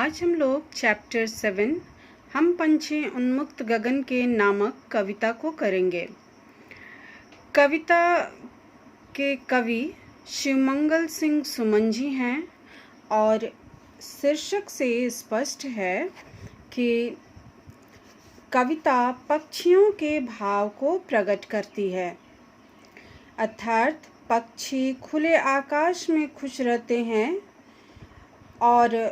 आज हम लोग चैप्टर 7 हम पंछी उन्मुक्त गगन के नामक कविता को करेंगे। कविता के कवि शिवमंगल सिंह सुमन जी हैं और शीर्षक से स्पष्ट है कि कविता पक्षियों के भाव को प्रकट करती है। अर्थात पक्षी खुले आकाश में खुश रहते हैं और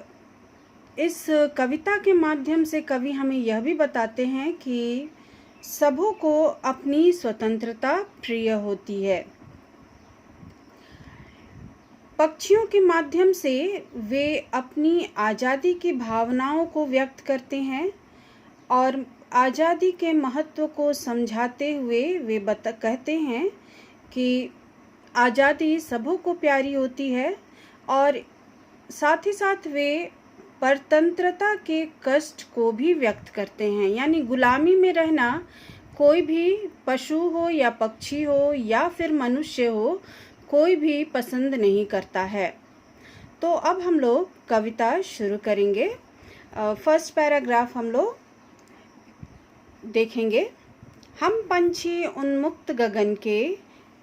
इस कविता के माध्यम से कवि हमें यह भी बताते हैं कि सबों को अपनी स्वतंत्रता प्रिय होती है। पक्षियों के माध्यम से वे अपनी आज़ादी की भावनाओं को व्यक्त करते हैं और आज़ादी के महत्व को समझाते हुए वे कहते हैं कि आज़ादी सबों को प्यारी होती है और साथ ही साथ वे परतंत्रता के कष्ट को भी व्यक्त करते हैं। यानी गुलामी में रहना कोई भी पशु हो या पक्षी हो या फिर मनुष्य हो, कोई भी पसंद नहीं करता है। तो अब हम लोग कविता शुरू करेंगे। फर्स्ट पैराग्राफ हम लोग देखेंगे। हम पंछी उन्मुक्त गगन के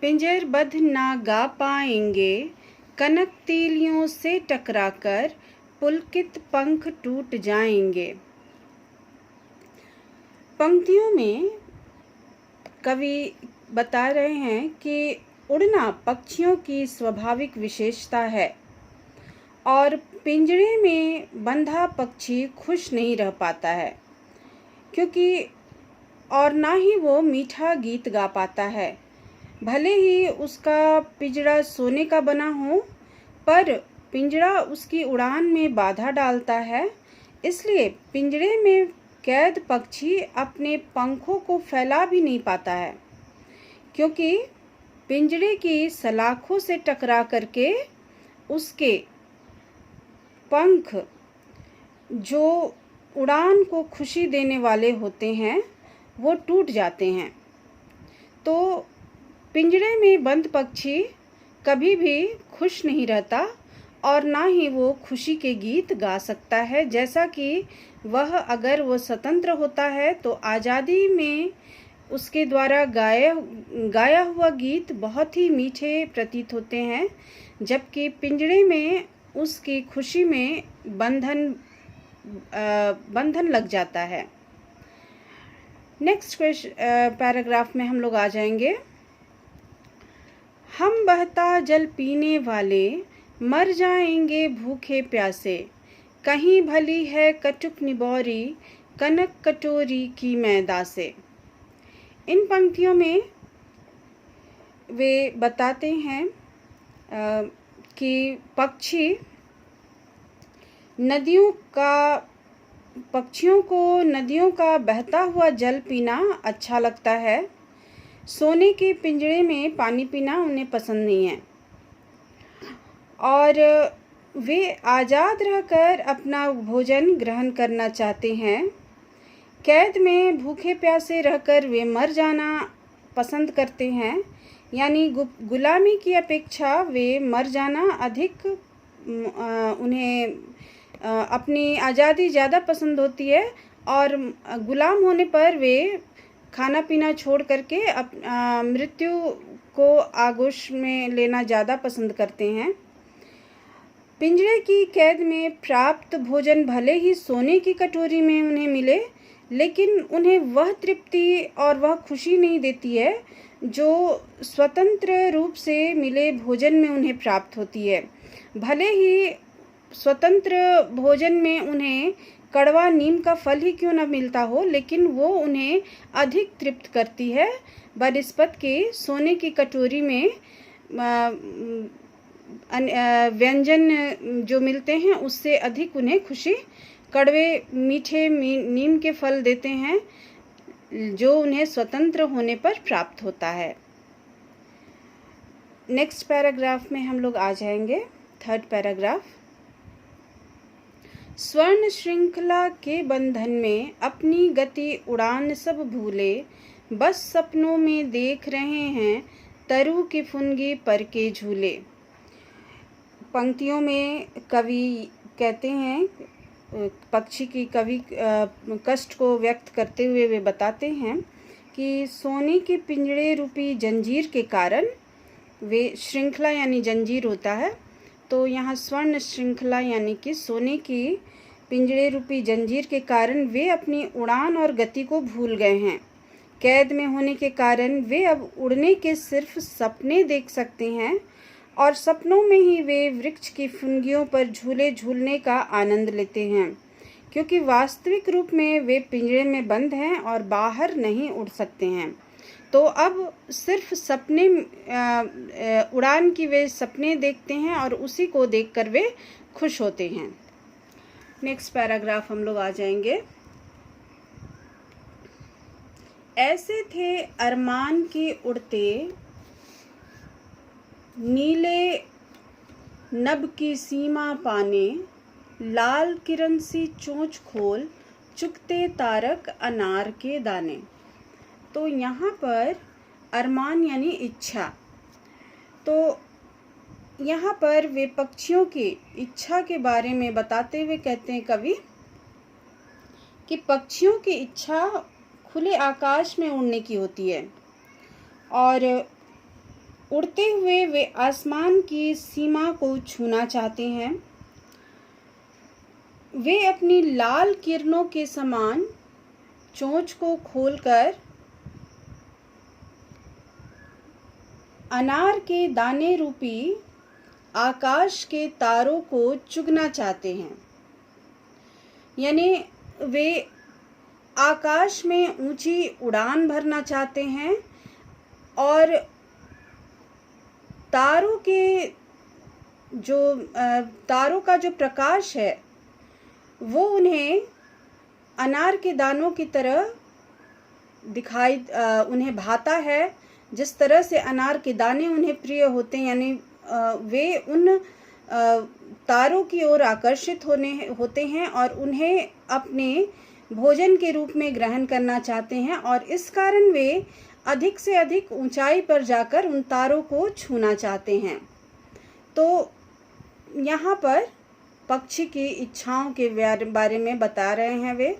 पिंजरबद्ध ना गा पाएंगे, कनक तीलियों से टकराकर पुलकित पंख टूट जाएंगे। पंक्तियों में कवि बता रहे हैं कि उड़ना पक्षियों की स्वाभाविक विशेषता है और पिंजरे में बंधा पक्षी खुश नहीं रह पाता है क्योंकि और ना ही वो मीठा गीत गा पाता है। भले ही उसका पिंजरा सोने का बना हो, पर पिंजरा उसकी उड़ान में बाधा डालता है। इसलिए पिंजरे में कैद पक्षी अपने पंखों को फैला भी नहीं पाता है, क्योंकि पिंजरे की सलाखों से टकरा करके उसके पंख जो उड़ान को खुशी देने वाले होते हैं वो टूट जाते हैं। तो पिंजरे में बंद पक्षी कभी भी खुश नहीं रहता और ना ही वो खुशी के गीत गा सकता है। जैसा कि अगर वो स्वतंत्र होता है तो आज़ादी में उसके द्वारा गाया हुआ गीत बहुत ही मीठे प्रतीत होते हैं, जबकि पिंजरे में उसकी खुशी में बंधन लग जाता है। नेक्स्ट पैराग्राफ में हम लोग आ जाएंगे। हम बहता जल पीने वाले मर जाएंगे भूखे प्यासे, कहीं भली है कटुक निबौरी कनक कटोरी की मैदा से। इन पंक्तियों में वे बताते हैं कि पक्षियों को नदियों का बहता हुआ जल पीना अच्छा लगता है। सोने के पिंजरे में पानी पीना उन्हें पसंद नहीं है और वे आज़ाद रहकर अपना भोजन ग्रहण करना चाहते हैं। कैद में भूखे प्यासे रहकर वे मर जाना पसंद करते हैं। यानी गुलामी की अपेक्षा वे मर जाना अधिक उन्हें अपनी आज़ादी ज़्यादा पसंद होती है और गुलाम होने पर वे खाना पीना छोड़ करके मृत्यु को आगोश में लेना ज़्यादा पसंद करते हैं। पिंजरे की कैद में प्राप्त भोजन भले ही सोने की कटोरी में उन्हें मिले, लेकिन उन्हें वह तृप्ति और वह खुशी नहीं देती है जो स्वतंत्र रूप से मिले भोजन में उन्हें प्राप्त होती है। भले ही स्वतंत्र भोजन में उन्हें कड़वा नीम का फल ही क्यों न मिलता हो, लेकिन वो उन्हें अधिक तृप्त करती है बनिस्बत के सोने की कटोरी में व्यंजन जो मिलते हैं उससे अधिक उन्हें खुशी कड़वे मीठे नीम के फल देते हैं जो उन्हें स्वतंत्र होने पर प्राप्त होता है। नेक्स्ट पैराग्राफ में हम लोग आ जाएंगे। Third paragraph. स्वर्ण श्रृंखला के बंधन में अपनी गति उड़ान सब भूले, बस सपनों में देख रहे हैं तरु की फुनगी पर के झूले। पंक्तियों में कवि कहते हैं पक्षी की कवि कष्ट को व्यक्त करते हुए वे बताते हैं कि सोने के पिंजड़े रूपी जंजीर के कारण वे श्रृंखला यानी जंजीर होता है, तो यहाँ स्वर्ण श्रृंखला यानी कि सोने की पिंजड़े रूपी जंजीर के कारण वे अपनी उड़ान और गति को भूल गए हैं। कैद में होने के कारण वे अब उड़ने के सिर्फ सपने देख सकते हैं और सपनों में ही वे वृक्ष की फुनगियों पर झूले झूलने का आनंद लेते हैं, क्योंकि वास्तविक रूप में वे पिंजरे में बंद हैं और बाहर नहीं उड़ सकते हैं। तो अब सिर्फ सपने उड़ान की वे सपने देखते हैं और उसी को देखकर वे खुश होते हैं। नेक्स्ट पैराग्राफ हम लोग आ जाएंगे। ऐसे थे अरमान के उड़ते नीले नभ की सीमा पाने, लाल किरण सी चोंच खोल चुगते तारक अनार के दाने। तो यहाँ पर अरमान यानी इच्छा, तो यहाँ पर वे पक्षियों की इच्छा के बारे में बताते हुए कहते हैं कवि कि पक्षियों की इच्छा खुले आकाश में उड़ने की होती है और उड़ते हुए वे आसमान की सीमा को छूना चाहते हैं। वे अपनी लाल किरणों के समान चोंच को खोलकर अनार के दाने रूपी आकाश के तारों को चुगना चाहते हैं, यानी वे आकाश में ऊंची उड़ान भरना चाहते हैं और तारों का जो प्रकाश है वो उन्हें अनार के दानों की तरह उन्हें भाता है, जिस तरह से अनार के दाने उन्हें प्रिय होते हैं, यानी वे उन तारों की ओर आकर्षित होते हैं और उन्हें अपने भोजन के रूप में ग्रहण करना चाहते हैं और इस कारण वे अधिक से अधिक ऊंचाई पर जाकर उन तारों को छूना चाहते हैं। तो यहाँ पर पक्षी की इच्छाओं के बारे में बता रहे हैं वे।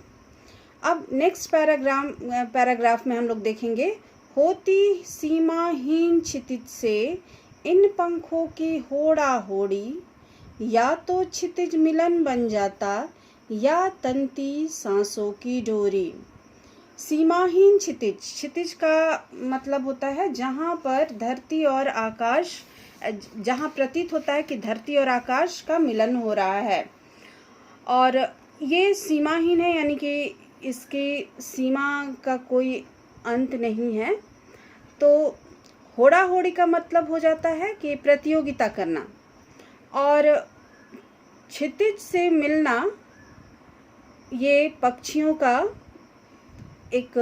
अब नेक्स्ट पैराग्राफ में हम लोग देखेंगे, होती सीमाहीन क्षितिज से इन पंखों की होड़ा होड़ी, या तो क्षितिज मिलन बन जाता या तंती सांसों की डोरी। सीमाहीन क्षितिज, क्षितिज का मतलब होता है जहाँ पर धरती और आकाश, जहाँ प्रतीत होता है कि धरती और आकाश का मिलन हो रहा है, और ये सीमाहीन है यानी कि इसकी सीमा का कोई अंत नहीं है। तो होड़ा होड़ी का मतलब हो जाता है कि प्रतियोगिता करना, और क्षितिज से मिलना ये पक्षियों का एक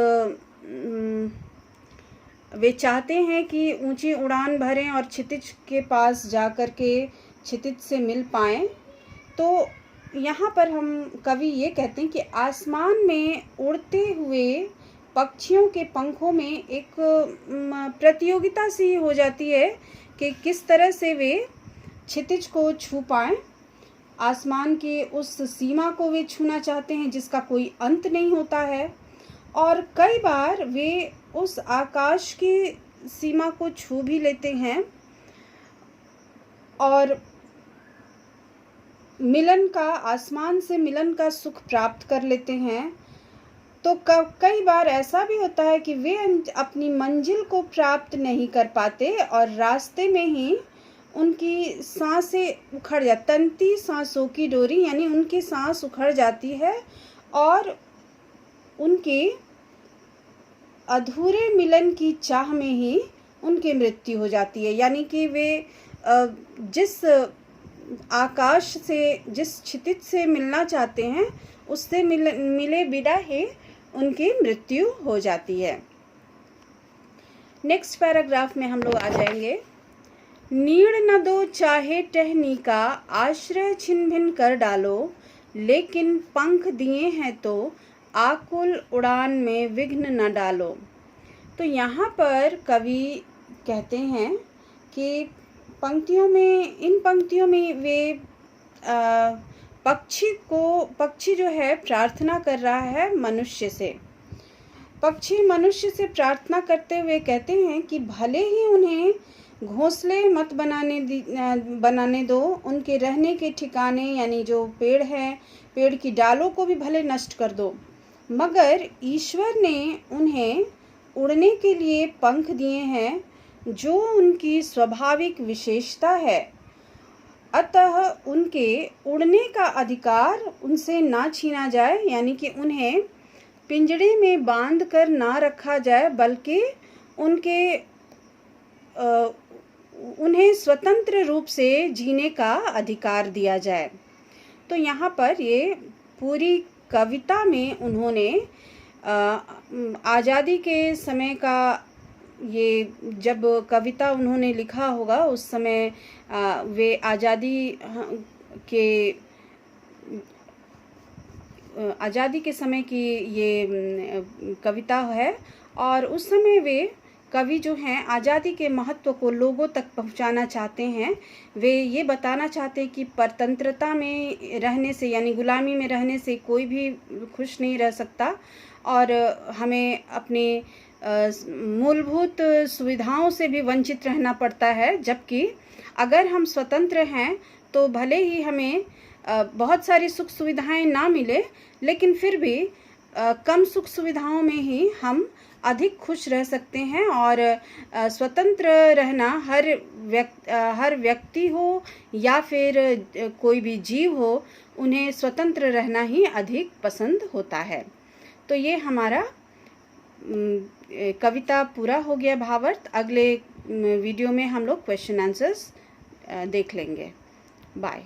वे चाहते हैं कि ऊंची उड़ान भरें और क्षितिज के पास जाकर के क्षितिज से मिल पाएं। तो यहाँ पर हम कवि ये कहते हैं कि आसमान में उड़ते हुए पक्षियों के पंखों में एक प्रतियोगिता सी हो जाती है कि किस तरह से वे क्षितिज को छू पाएं। आसमान की उस सीमा को वे छूना चाहते हैं जिसका कोई अंत नहीं होता है, और कई बार वे उस आकाश की सीमा को छू भी लेते हैं और मिलन का, आसमान से मिलन का सुख प्राप्त कर लेते हैं। तो कई बार ऐसा भी होता है कि वे अपनी मंजिल को प्राप्त नहीं कर पाते और रास्ते में ही उनकी सांसें उखड़ जाती, तंती सांसों की डोरी, यानी उनकी सांस उखड़ जाती है और उनके अधूरे मिलन की चाह में ही उनकी मृत्यु हो जाती है। यानी कि वे जिस आकाश से, जिस क्षितिज से मिलना चाहते हैं उससे मिले बिना ही उनकी मृत्यु हो जाती है। नेक्स्ट पैराग्राफ में हम लोग आ जाएंगे, नीड़ न दो चाहे टहनी का, आश्रय छिन भिन कर डालो, लेकिन पंख दिए हैं तो आकुल उड़ान में विघ्न न डालो। तो यहाँ पर कवि कहते हैं कि इन पंक्तियों में वे पक्षी जो है प्रार्थना कर रहा है मनुष्य से। पक्षी मनुष्य से प्रार्थना करते हुए कहते हैं कि भले ही उन्हें घोंसले मत बनाने दो, उनके रहने के ठिकाने यानी जो पेड़ है, पेड़ की डालों को भी भले नष्ट कर दो, मगर ईश्वर ने उन्हें उड़ने के लिए पंख दिए हैं जो उनकी स्वाभाविक विशेषता है। अतः उनके उड़ने का अधिकार उनसे ना छीना जाए, यानी कि उन्हें पिंजड़े में बांध कर ना रखा जाए, बल्कि उन्हें स्वतंत्र रूप से जीने का अधिकार दिया जाए। तो यहाँ पर ये पूरी कविता में उन्होंने आज़ादी के समय का, ये जब कविता उन्होंने लिखा होगा उस समय वे आज़ादी के समय की ये कविता है, और उस समय वे कवि जो हैं आज़ादी के महत्व को लोगों तक पहुंचाना चाहते हैं। वे ये बताना चाहते हैं कि परतंत्रता में रहने से यानी गुलामी में रहने से कोई भी खुश नहीं रह सकता, और हमें अपने मूलभूत सुविधाओं से भी वंचित रहना पड़ता है। जबकि अगर हम स्वतंत्र हैं तो भले ही हमें बहुत सारी सुख सुविधाएं ना मिले, लेकिन फिर भी कम सुख सुविधाओं में ही हम अधिक खुश रह सकते हैं। और स्वतंत्र रहना हर व्यक्ति हो या फिर कोई भी जीव हो, उन्हें स्वतंत्र रहना ही अधिक पसंद होता है। तो ये हमारा कविता पूरा हो गया भावार्थ। अगले वीडियो में हम लोग क्वेश्चन आंसर्स देख लेंगे। बाय।